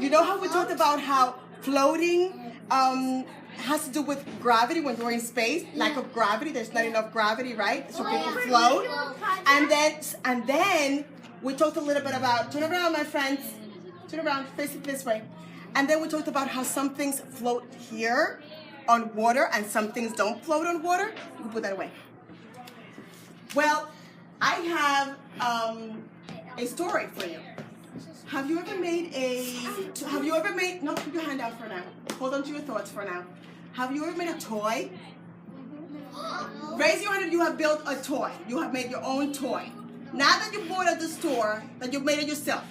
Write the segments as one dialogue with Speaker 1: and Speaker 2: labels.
Speaker 1: You know how we talked about how floating has to do with gravity when you're in space, lack of gravity, there's not enough gravity, right? So people float. And then we talked a little bit about, turn around my friends, turn around, face it this way. And then we talked about how some things float here on water and some things don't float on water. You put that away. Well, I have a story for you. Have you ever made no, put your hand out for now. Hold on to your thoughts for now. Have you ever made a toy? Raise your hand if you have built a toy. You have made your own toy. Not that you bought at the store, that you made it yourself.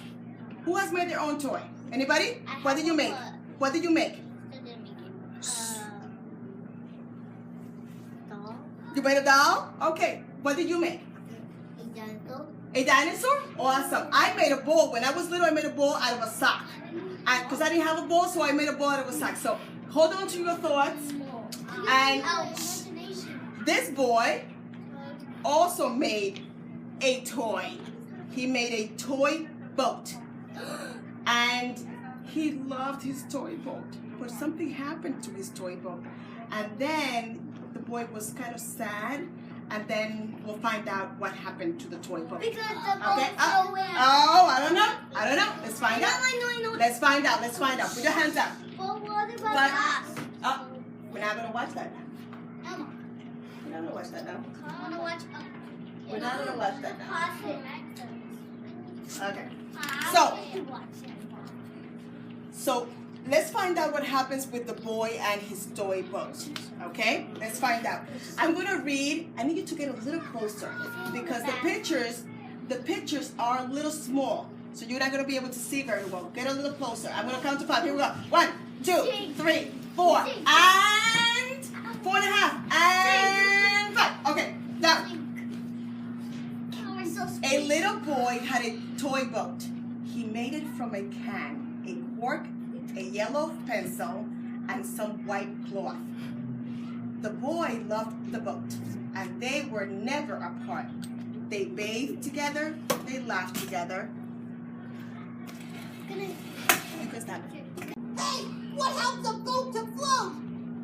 Speaker 1: Who has made their own toy? Anybody? What did you make? What did you make? You made a doll? Okay. What did you make?
Speaker 2: A dinosaur.
Speaker 1: A dinosaur? Awesome. I made a ball. When I was little, I made a ball out of a sock. Because I didn't have a ball, so I made a ball out of a sock. So hold on to your thoughts. And this boy also made a toy. He made a toy boat. And he loved his toy boat. But something happened to his toy boat. And then the boy was kind of sad. And then we'll find out what happened to the toy boat.
Speaker 2: Because the boat
Speaker 1: Okay.
Speaker 2: nowhere.
Speaker 1: Oh, I don't know. I don't know. Let's find out.
Speaker 2: I know.
Speaker 1: Let's find out. Let's find out. Put your hands up.
Speaker 2: But what about
Speaker 1: But
Speaker 2: us?
Speaker 1: we're not gonna watch that now.
Speaker 2: Emma,
Speaker 1: We're not gonna watch that now.
Speaker 2: I want to watch.
Speaker 1: We're not gonna watch that now.
Speaker 2: Pause it.
Speaker 1: Okay.
Speaker 2: I
Speaker 1: So-
Speaker 2: want to watch it.
Speaker 1: So let's find out what happens with the boy and his toy boat. Okay? Let's find out. I'm gonna read. I need you to get a little closer because the pictures are a little small. So you're not gonna be able to see very well. Get a little closer. I'm gonna count to 5. Here we go. 1, 2, 3, 4, and 4.5, and 5. Okay, now
Speaker 2: We're so
Speaker 1: a
Speaker 2: sweet.
Speaker 1: little boy had a toy boat. He made it from a can, a cork, a yellow pencil, and some white cloth. The boy loved the boat, and they were never apart. They bathed together, they laughed together. You can stop it. Hey, what helps a boat to float?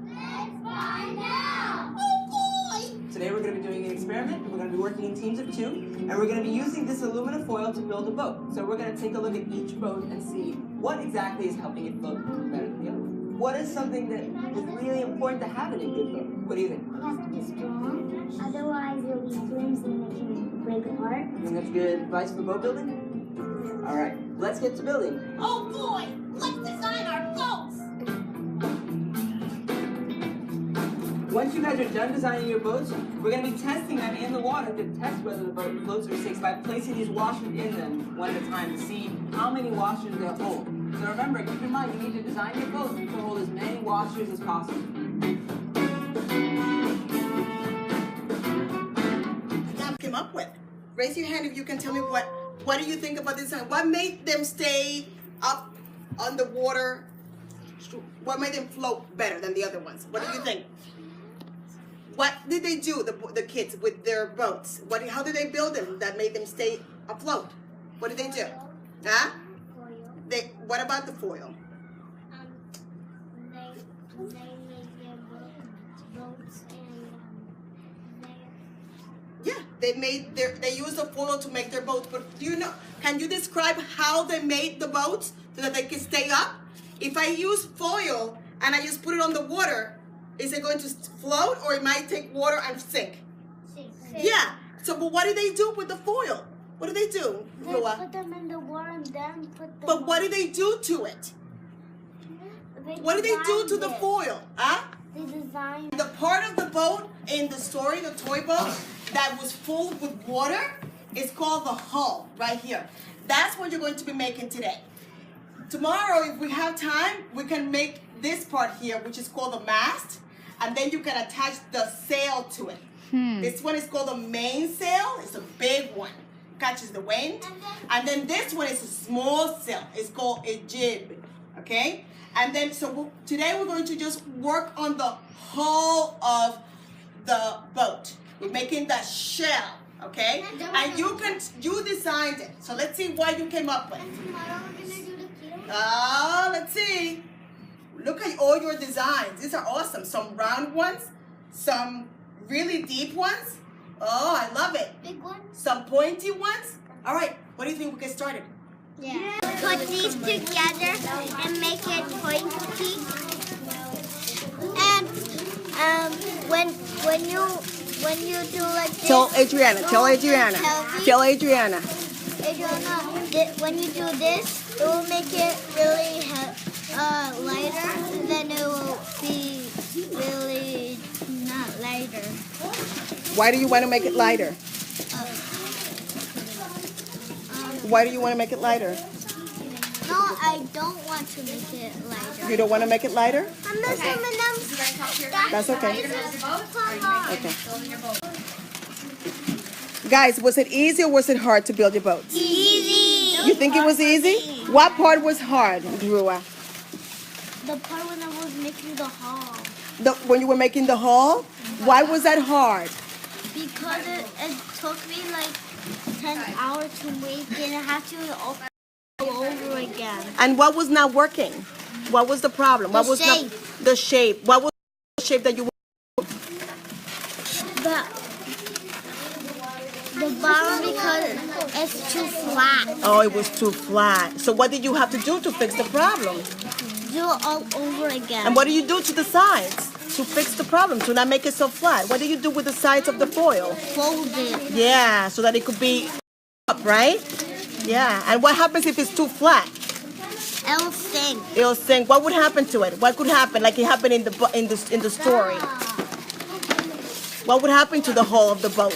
Speaker 2: Let's find out.
Speaker 1: Oh boy!
Speaker 3: Today we're going to be doing an experiment. We're going to be working in teams of 2, and we're going to be using this aluminum foil to build a boat. So we're going to take a look at each boat and see what exactly is helping it float better than the other one. What is something that is really important to have in a good boat? What do you think?
Speaker 4: It has to be strong, otherwise it'll be flimsy and it can break apart.
Speaker 3: You think that's good advice for boat building? All right, let's get to building.
Speaker 2: Oh boy, let's design our boats.
Speaker 3: Once you guys are done designing your boats, we're going to be testing them in the water to test whether the boat floats or sinks by placing these washers in them one at a time to see how many washers they'll hold. So remember, keep in mind, you need to design your boat to hold as many washers as possible.
Speaker 1: Came up with. Raise your hand if you can tell me what do you think about this design? What made them stay up on the water? What made them float better than the other ones? What do you think? What did they do, the kids, with their boats? How did they build them that made them stay afloat? What did they do? Huh?
Speaker 2: Foil.
Speaker 1: What about the foil?
Speaker 2: They made their boats and
Speaker 1: They used the foil to make their boats, but can you describe how they made the boats so that they can stay up? If I use foil and I just put it on the water, is it going to float or it might take water and sink? Yeah. So, but what do they do with the foil? What do they do,
Speaker 4: They
Speaker 1: Lua?
Speaker 4: put them in the water and then put them.
Speaker 1: But what do they do to it?
Speaker 4: They
Speaker 1: What do they do to the
Speaker 4: designed it.
Speaker 1: foil? Huh?
Speaker 4: They designed.
Speaker 1: The part of the boat in the story, the toy boat, that was full with water is called the hull, right here. That's what you're going to be making today. Tomorrow, if we have time, we can make this part here, which is called the mast, and then you can attach the sail to it. This one is called the mainsail. It's a big one. Catches the wind. And then this one is a small sail. It's called a jib. Okay? And then, so today we're going to just work on the hull of the boat. We're making the shell. Okay? And you designed it. So let's see what you came up with.
Speaker 2: tomorrow we're gonna
Speaker 1: at all your designs. These are awesome. Some round ones, some really deep ones. Oh, I love it.
Speaker 2: Big one?
Speaker 1: Some pointy ones. All right, what do you think we get started?
Speaker 2: Yeah. Put these together and make it pointy. And when you do like this.
Speaker 1: Tell Adriana.
Speaker 2: Adriana, when you do this, it will make it really lighter, and then it will be really not lighter.
Speaker 1: Why do you want to make it lighter? Why do you want to make it lighter?
Speaker 2: No, I don't want to make it lighter.
Speaker 1: You don't want to make it lighter?
Speaker 2: That's
Speaker 1: okay. Okay. Guys, was it easy or was it hard to build your boats?
Speaker 2: Easy.
Speaker 1: You think it was easy? What part was hard, Drua?
Speaker 2: The part when I was making the hall.
Speaker 1: When you were making the hall? Why was that hard?
Speaker 2: Because it took me like 10 hours to make it. I had to all over again.
Speaker 1: And what was not working? What was the problem? What was
Speaker 2: shape.
Speaker 1: The shape. What was the shape that you
Speaker 2: The bottom, because it's too flat.
Speaker 1: Oh, it was too flat. So what did you have to do to fix the problem?
Speaker 2: Do it all over again.
Speaker 1: And what do you do to the sides to fix the problem, to not make it so flat? What do you do with the sides of the foil?
Speaker 2: Fold it.
Speaker 1: Yeah, so that it could be up, right? Yeah. And what happens if it's too flat?
Speaker 2: It'll sink.
Speaker 1: It'll sink. What would happen to it? What could happen? Like it happened in the story. What would happen to the hull of the boat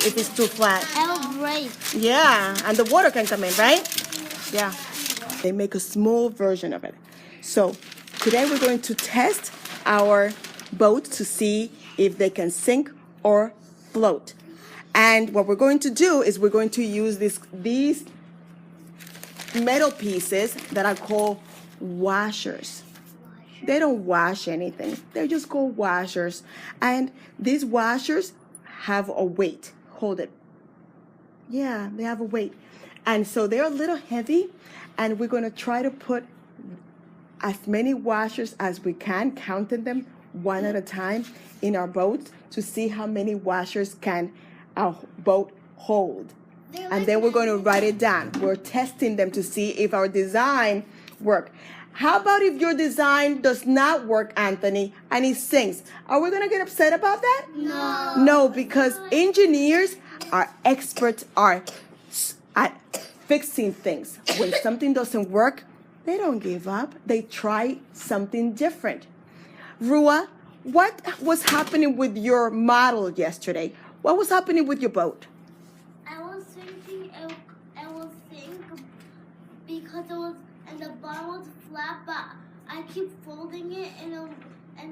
Speaker 1: if it's too flat?
Speaker 2: It'll break.
Speaker 1: Yeah, and the water can come in, right? Yeah. They make a small version of it. So today we're going to test our boat to see if they can sink or float. And what we're going to do is we're going to use these metal pieces that are called washers. They don't wash anything. They're just called washers. And these washers have a weight. Hold it. Yeah, they have a weight. And so they're a little heavy. And we're going to try to put as many washers as we can, counting them one at a time in our boat to see how many washers can our boat hold. And then we're going to write it down. We're testing them to see if our design works. How about if your design does not work, Anthony, and it sinks? Are we going to get upset about that?
Speaker 2: No.
Speaker 1: No, because engineers are experts at fixing things. When something doesn't work, they don't give up. They try something different. Rua, what was happening with your model yesterday? What was happening with your boat?
Speaker 2: I was thinking it will sink because it was, and the bottom was flat, but I keep folding it and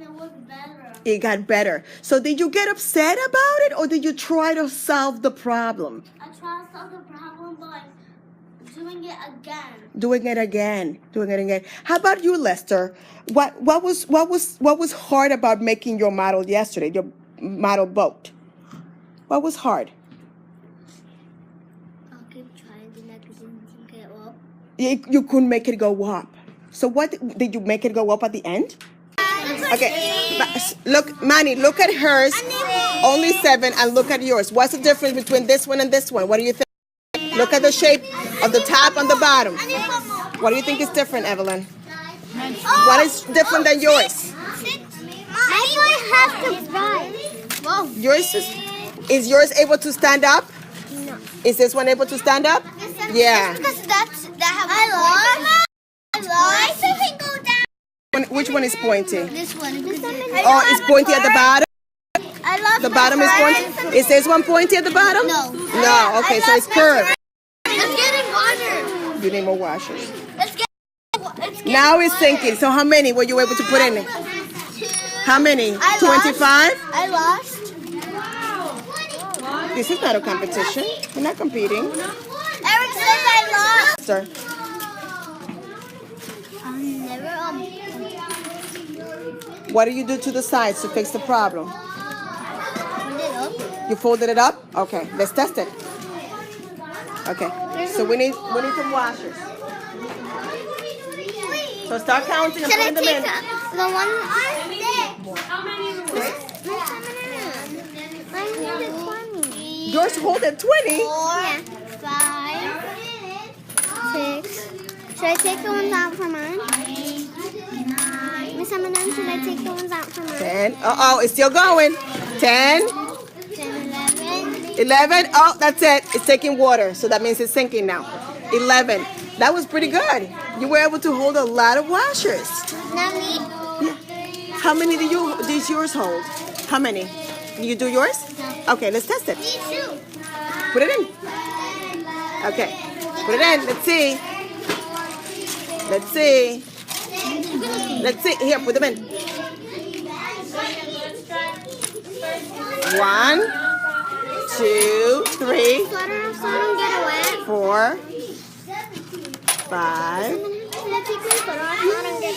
Speaker 2: it was better.
Speaker 1: It got better. So did you get upset about it or did you try to solve the problem?
Speaker 2: I tried to solve the problem by doing it again.
Speaker 1: Doing it again. How about you, Lester? What was hard about making your model yesterday, your model boat? What was hard?
Speaker 2: I'll keep trying the next and get up.
Speaker 1: You couldn't make it go up. So what did you make it go up at the end? Okay, look, Manny, look at hers. Only 7, and look at yours. What's the difference between this one and this one? What do you think? Look at the shape of the top and the bottom. What do you think is different, Evelyn? What is different than yours?
Speaker 2: I have to fry. Whoa.
Speaker 1: Yours is yours able to stand up?
Speaker 2: No.
Speaker 1: Is this one able to stand up? Yeah.
Speaker 2: Because I lost. Something go down.
Speaker 1: Which one is pointy?
Speaker 2: This one.
Speaker 1: Oh, it's pointy at the bottom?
Speaker 2: I lost
Speaker 1: The bottom is pointy? Is this one pointy at the bottom?
Speaker 2: No.
Speaker 1: No, okay, so it's curved.
Speaker 2: Let's get in water.
Speaker 1: You need more washers.
Speaker 2: Let's get
Speaker 1: Now it's sinking. So how many were you able to put in it?
Speaker 2: 2.
Speaker 1: How many?
Speaker 2: I
Speaker 1: 25?
Speaker 2: I lost.
Speaker 1: This is not a competition. We're not competing.
Speaker 2: Eric says I lost.
Speaker 1: Sir, what do you do to the sides to fix the problem? You folded it up? Okay, let's test it. Okay, so we need some washers. So start counting and
Speaker 2: Should I
Speaker 1: putting them
Speaker 2: take
Speaker 1: in.
Speaker 2: the one?
Speaker 1: Yours hold at 20.
Speaker 2: 4, 5, 6. Should I take the ones out for mine? Miss Eminem, should I take the ones out for mine?
Speaker 1: 10. Uh-oh, it's still going. 10.
Speaker 2: 10, 11.
Speaker 1: 11. Oh, that's it. It's taking water, so that means it's sinking now. 11. That was pretty good. You were able to hold a lot of washers.
Speaker 2: Not me.
Speaker 1: How many did yours hold? How many? Can you do yours? Okay, let's test it.
Speaker 2: Me too.
Speaker 1: Put it in. Okay. Put it in. Let's see. Let's see. Let's see. Here, put them in. 1, 2, 3,
Speaker 2: Sweater off so I don't get wet.
Speaker 1: 4, 5.
Speaker 2: Should I take my sweater off so I don't get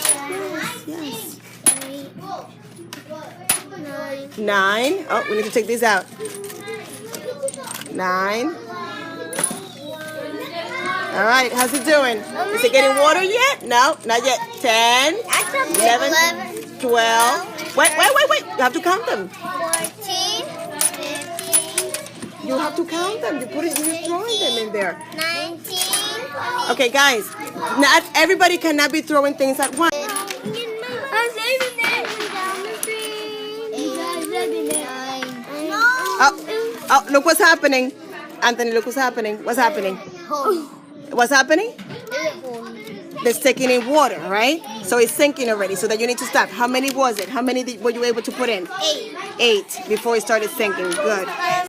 Speaker 2: wet?
Speaker 1: Yes.
Speaker 2: 8, 9.
Speaker 1: 9. Oh, we need to take these out. 9. All right, how's it doing? Is it getting water yet? No, not yet. 10, 11, 12. Wait. You have to count them.
Speaker 2: 14, 15,
Speaker 1: You have to count them. You're throwing them in there.
Speaker 2: 19.
Speaker 1: Okay, guys. Not everybody cannot be throwing things at once.
Speaker 2: I'm saving it. Down the street.
Speaker 1: Oh, look what's happening. Anthony, look what's happening. What's happening? What's happening? It's taking in water, right? So it's sinking already, so that you need to stop. How many was it? How many were you able to put in?
Speaker 2: 8.
Speaker 1: 8 before it started sinking. Good.